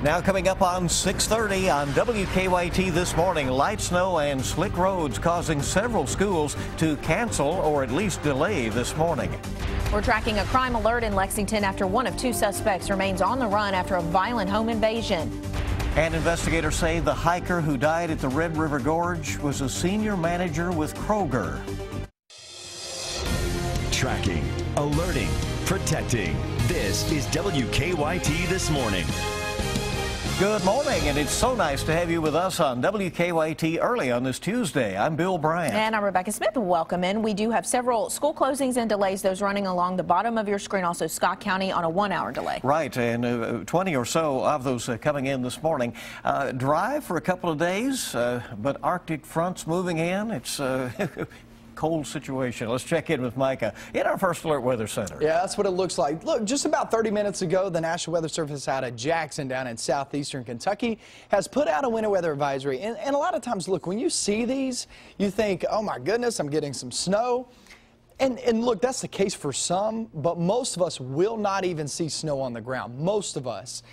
Now coming up on 6:30 on WKYT this morning, light snow and slick roads causing several schools to cancel or at least delay this morning. We're tracking a crime alert in Lexington after one of two suspects remains on the run after a violent home invasion. And investigators say the hiker who died at the Red River Gorge was a senior manager with Kroger. Tracking, alerting, protecting. This is WKYT This Morning. Good morning, and it's so nice to have you with us on WKYT early on this Tuesday. I'm Bill Bryant. And I'm Rebecca Smith. Welcome in. We do have several school closings and delays, those running along the bottom of your screen. Also, Scott County on a 1-hour delay. Right, and 20 or so of those coming in this morning. Dry for a couple of days, but Arctic fronts moving in. It's cold situation. Let's check in with Micah in our First Alert Weather Center. Yeah, that's what it looks like. Look, just about 30 minutes ago, the National Weather Service out of Jackson down in southeastern Kentucky has put out a winter weather advisory. And a lot of times, look, when you see these, you think, oh my goodness, I'm getting some snow. And look, that's the case for some, but most of us will not even see snow on the ground. Most of us.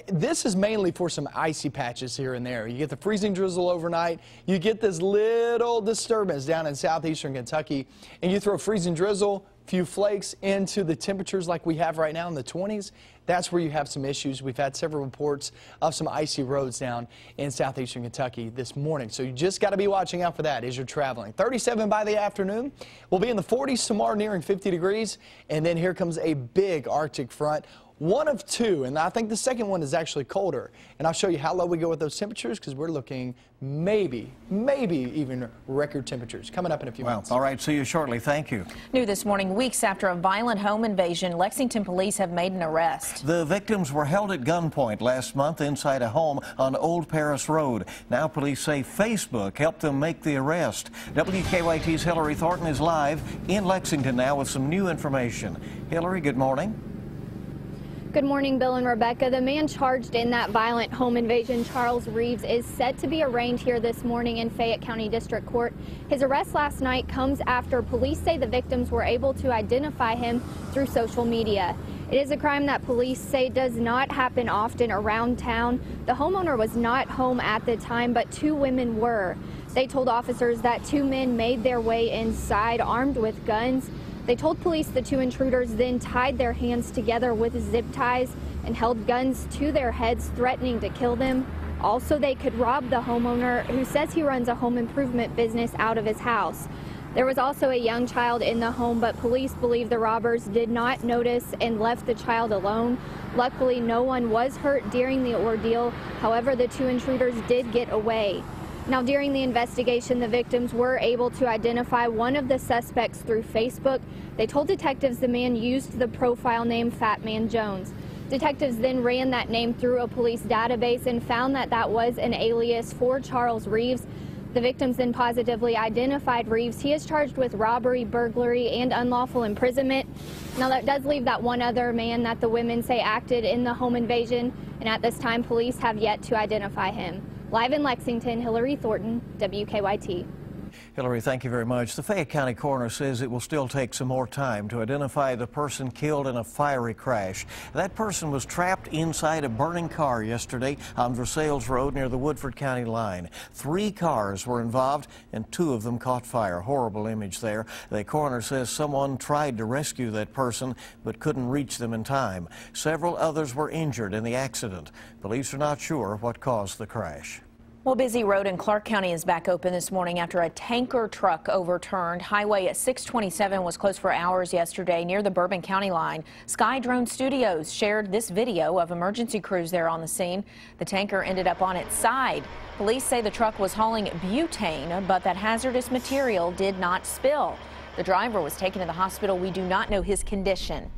This is mainly for some icy patches here and there. You get the freezing drizzle overnight. You get this little disturbance down in southeastern Kentucky, and you throw freezing drizzle, few flakes into the temperatures like we have right now in the 20s. That's where you have some issues. We've had several reports of some icy roads down in southeastern Kentucky this morning. So you just got to be watching out for that as you're traveling. 37 by the afternoon. We'll be in the 40s tomorrow, nearing 50 degrees. And then here comes a big Arctic front. One of two, and I think the second one is actually colder. And I'll show you how low we go with those temperatures, because we're looking maybe even record temperatures coming up in a few minutes. All right, see you shortly. Thank you. New this morning, weeks after a violent home invasion, Lexington police have made an arrest. The victims were held at gunpoint last month inside a home on Old Paris Road. Now police say Facebook helped them make the arrest. WKYT's Hillary Thornton is live in Lexington now with some new information. Hillary, good morning. Good morning, Bill and Rebecca. The man charged in that violent home invasion, Charles Reeves, is set to be arraigned here this morning in Fayette County District Court. His arrest last night comes after police say the victims were able to identify him through social media. It is a crime that police say does not happen often around town. The homeowner was not home at the time, but two women were. They told officers that two men made their way inside armed with guns. They told police the two intruders then tied their hands together with zip ties and held guns to their heads, threatening to kill them. Also, they could rob the homeowner, who says he runs a home improvement business, out of his house. There was also a young child in the home, but police believe the robbers did not notice and left the child alone. Luckily, no one was hurt during the ordeal. However, the two intruders did get away. Now, during the investigation, the victims were able to identify one of the suspects through Facebook. They told detectives the man used the profile name Fat Man Jones. Detectives then ran that name through a police database and found that that was an alias for Charles Reeves. The victims then positively identified Reeves. He is charged with robbery, burglary, and unlawful imprisonment. Now, that does leave that one other man that the women say acted in the home invasion, and at this time, police have yet to identify him. Live in Lexington, Hillary Thornton, WKYT. Hillary, thank you very much. The Fayette County coroner says it will still take some more time to identify the person killed in a fiery crash. That person was trapped inside a burning car yesterday on Versailles Road near the Woodford County line. 3 cars were involved and 2 of them caught fire. Horrible image there. The coroner says someone tried to rescue that person but couldn't reach them in time. Several others were injured in the accident. Police are not sure what caused the crash. Well, busy road in Clark County is back open this morning after a tanker truck overturned. Highway at 627 was closed for hours yesterday near the Bourbon County line. Sky Drone Studios shared this video of emergency crews there on the scene. The tanker ended up on its side. Police say the truck was hauling butane, but that hazardous material did not spill. The driver was taken to the hospital. We do not know his condition.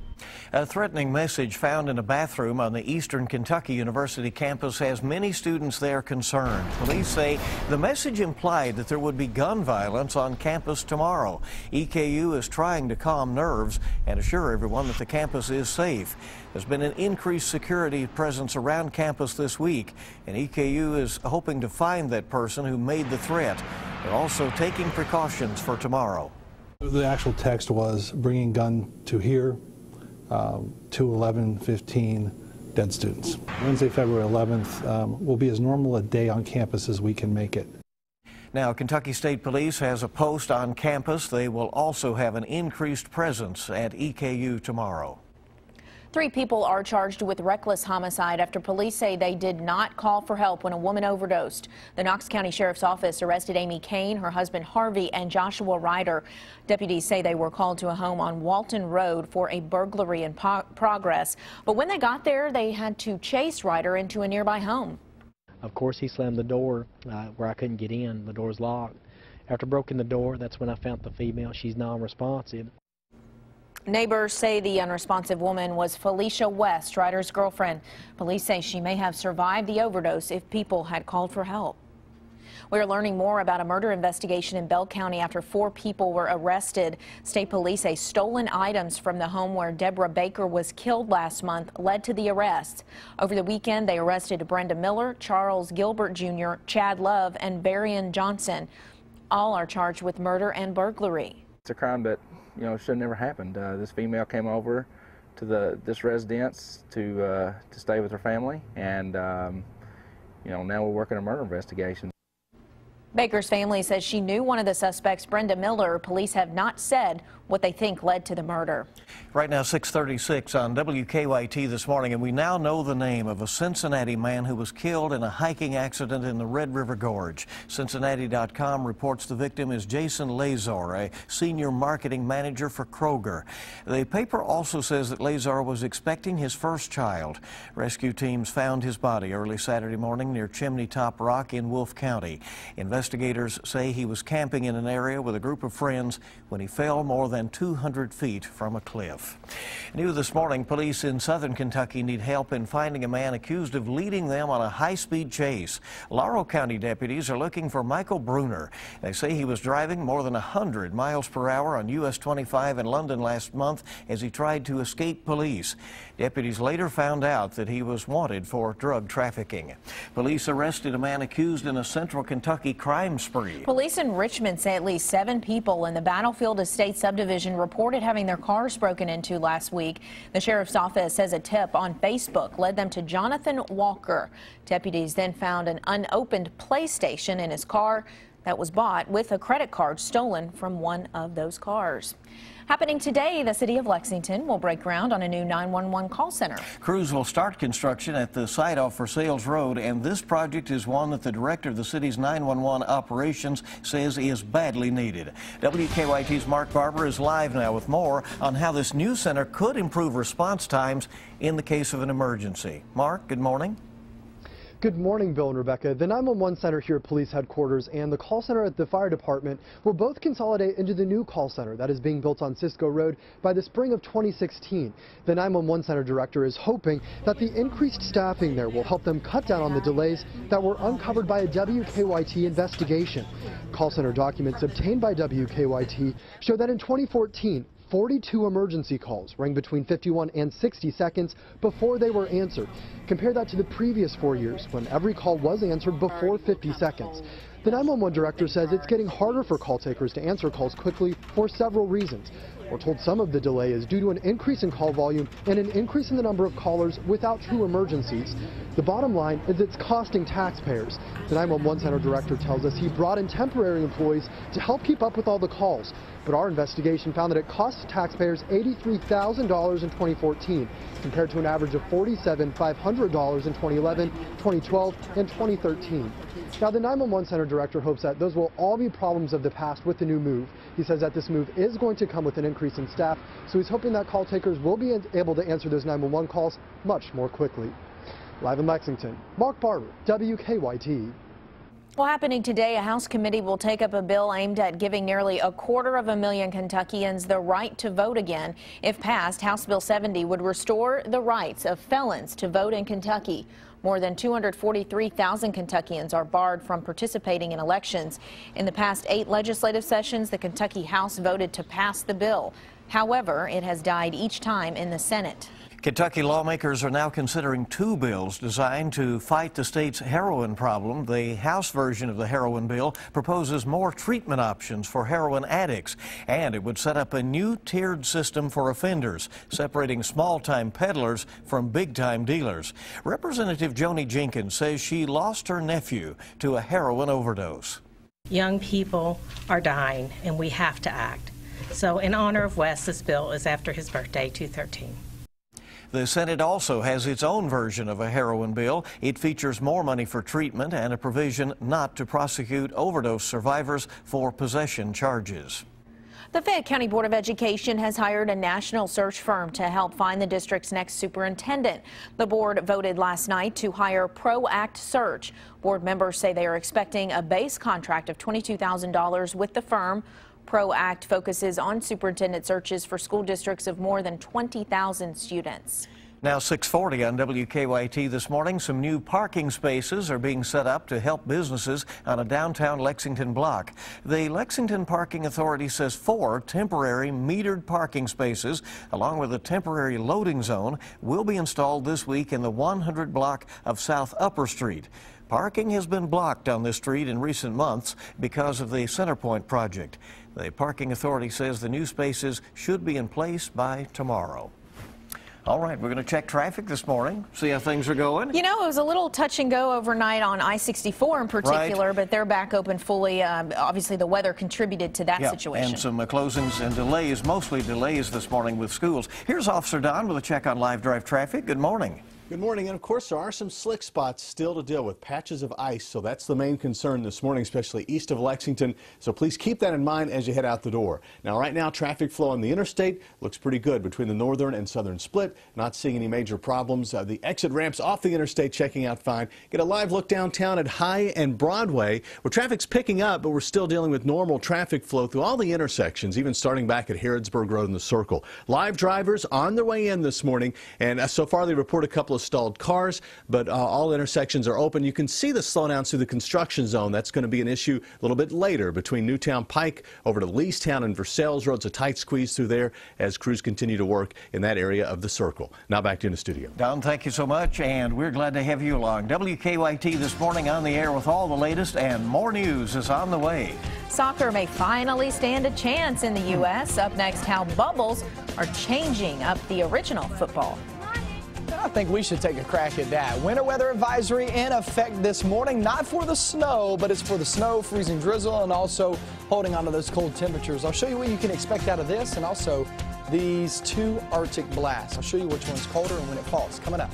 A threatening message found in a bathroom on the Eastern Kentucky University campus has many students there concerned. Police say the message implied that there would be gun violence on campus tomorrow. EKU is trying to calm nerves and assure everyone that the campus is safe. There's been an increased security presence around campus this week, and EKU is hoping to find that person who made the threat. They're also taking precautions for tomorrow. The actual text was bringing gun to here, 21115 dead students. Wednesday, February 11th will be as normal a day on campus as we can make it. Now, Kentucky State Police has a post on campus. They will also have an increased presence at EKU tomorrow. 3 people are charged with reckless homicide after police say they did not call for help when a woman overdosed. The Knox County Sheriff's Office arrested Amy Kane, her husband Harvey, and Joshua Ryder. Deputies say they were called to a home on Walton Road for a burglary in progress. But when they got there, they had to chase Ryder into a nearby home. Of course, he slammed the door where I couldn't get in. The door's locked. After breaking the door, that's when I found the female. She's non-responsive. Neighbors say the unresponsive woman was Felicia West, Ryder's girlfriend. Police say she may have survived the overdose if people had called for help. We're learning more about a murder investigation in Bell County after 4 people were arrested. State police say stolen items from the home where Deborah Baker was killed last month led to the arrest. Over the weekend, they arrested Brenda Miller, Charles Gilbert Jr., Chad Love, and Barian Johnson. All are charged with murder and burglary. It's a crime that, should have never happened. This female came over to this residence to stay with her family, and now we're working a murder investigation. Baker's family says she knew one of the suspects, Brenda Miller. Police have not said what they think led to the murder. Right now, 6:36 on WKYT this morning, and we now know the name of a Cincinnati man who was killed in a hiking accident in the Red River Gorge. Cincinnati.com reports the victim is Jason Lazar, a senior marketing manager for Kroger. The paper also says that Lazar was expecting his first child. Rescue teams found his body early Saturday morning near Chimney Top Rock in Wolfe County. Investigators say he was camping in an area with a group of friends when he fell more than 200 feet from a cliff. New this morning, police in southern Kentucky need help in finding a man accused of leading them on a high-speed chase. Laurel County deputies are looking for Michael Bruner. They say he was driving more than 100 miles per hour on US 25 in London last month as he tried to escape police. Deputies later found out that he was wanted for drug trafficking. Police arrested a man accused in a central Kentucky crime spree. Police in Richmond say at least 7 people in the Battlefield Estate subdivision reported having their cars broken into last week. The sheriff's office says a tip on Facebook led them to Jonathan Walker. Deputies then found an unopened PlayStation in his car that was bought with a credit card stolen from one of those cars. Happening today, the city of Lexington will break ground on a new 911 call center. Crews will start construction at the site off Versailles Road, and this project is one that the director of the city's 911 operations says is badly needed. WKYT's Mark Barber is live now with more on how this new center could improve response times in the case of an emergency. Mark, good morning. Good morning, Bill and Rebecca. The 911 center here at police headquarters and the call center at the fire department will both consolidate into the new call center that is being built on Cisco Road by the spring of 2016. The 911 center director is hoping that the increased staffing there will help them cut down on the delays that were uncovered by a WKYT investigation. Call center documents obtained by WKYT show that in 2014, 42 emergency calls rang between 51 and 60 seconds before they were answered. Compare that to the previous 4 years when every call was answered before 50 seconds. The 911 director says it's getting harder for call takers to answer calls quickly for several reasons. We're told some of the delay is due to an increase in call volume and an increase in the number of callers without true emergencies. The bottom line is it's costing taxpayers. The 911 center director tells us he brought in temporary employees to help keep up with all the calls. But our investigation found that it cost taxpayers $83,000 in 2014, compared to an average of $47,500 in 2011, 2012, and 2013. Now, the 911 center director hopes that those will all be problems of the past with the new move. He says that this move is going to come with an increase in staff, so he's hoping that call takers will be able to answer those 911 calls much more quickly. Live in Lexington, Mark Barber, WKYT. Well, happening today, a House committee will take up a bill aimed at giving nearly 250,000 Kentuckians the right to vote again. If passed, House Bill 70 would restore the rights of felons to vote in Kentucky. More than 243,000 Kentuckians are barred from participating in elections. In the past 8 legislative sessions, the Kentucky House voted to pass the bill. However, it has died each time in the Senate. Kentucky lawmakers are now considering two bills designed to fight the state's heroin problem. The House version of the heroin bill proposes more treatment options for heroin addicts, and it would set up a new tiered system for offenders, separating small-time peddlers from big-time dealers. Representative Joni Jenkins says she lost her nephew to a heroin overdose. Young people are dying, and we have to act. So in honor of Wes, this bill is after his birthday, 2/13. The Senate also has its own version of a heroin bill. It features more money for treatment and a provision not to prosecute overdose survivors for possession charges. The Fayette County Board of Education has hired a national search firm to help find the district's next superintendent. The board voted last night to hire ProAct Search. Board members say they are expecting a base contract of $22,000 with the firm. ProAct focuses on superintendent searches for school districts of more than 20,000 students. Now 6:40 on WKYT this morning. Some new parking spaces are being set up to help businesses on a downtown Lexington block. The Lexington Parking Authority says 4 temporary metered parking spaces, along with a temporary loading zone, will be installed this week in the 100 block of South Upper Street. Parking has been blocked on this street in recent months because of the Centerpoint project. The Parking Authority says the new spaces should be in place by tomorrow. All right, we're going to check traffic this morning, see how things are going. You know, it was a little touch and go overnight on I-64 in particular, right, but they're back open fully. Obviously, the weather contributed to that situation. And some closings and delays, mostly delays this morning with schools. Here's Officer Don with a check on live drive traffic. Good morning. Good morning, and of course there are some slick spots still to deal with, patches of ice, so that's the main concern this morning, especially east of Lexington, so please keep that in mind as you head out the door. Now right now traffic flow on the interstate looks pretty good between the northern and southern split, not seeing any major problems. The exit ramps off the interstate checking out fine. Get a live look downtown at High and Broadway where traffic's picking up, but we're still dealing with normal traffic flow through all the intersections, even starting back at Harrodsburg Road in the Circle. Live drivers on their way in this morning, and so far they report a couple of stalled cars, but all intersections are open. You can see the slowdowns through the construction zone. That's going to be an issue a little bit later between Newtown Pike over to Leestown and Versailles Road's a tight squeeze through there as crews continue to work in that area of the Circle. Now back to you in the studio. Don, thank you so much, and we're glad to have you along. WKYT this morning on the air with all the latest, and more news is on the way. Soccer may finally stand a chance in the U.S. Up next, how bubbles are changing up the original football. I think we should take a crack at that. Winter weather advisory in effect this morning, not for the snow, but it's for the snow, freezing drizzle, and also holding on to those cold temperatures. I'll show you what you can expect out of this, and also these 2 Arctic blasts. I'll show you which one's colder and when it falls. Coming up.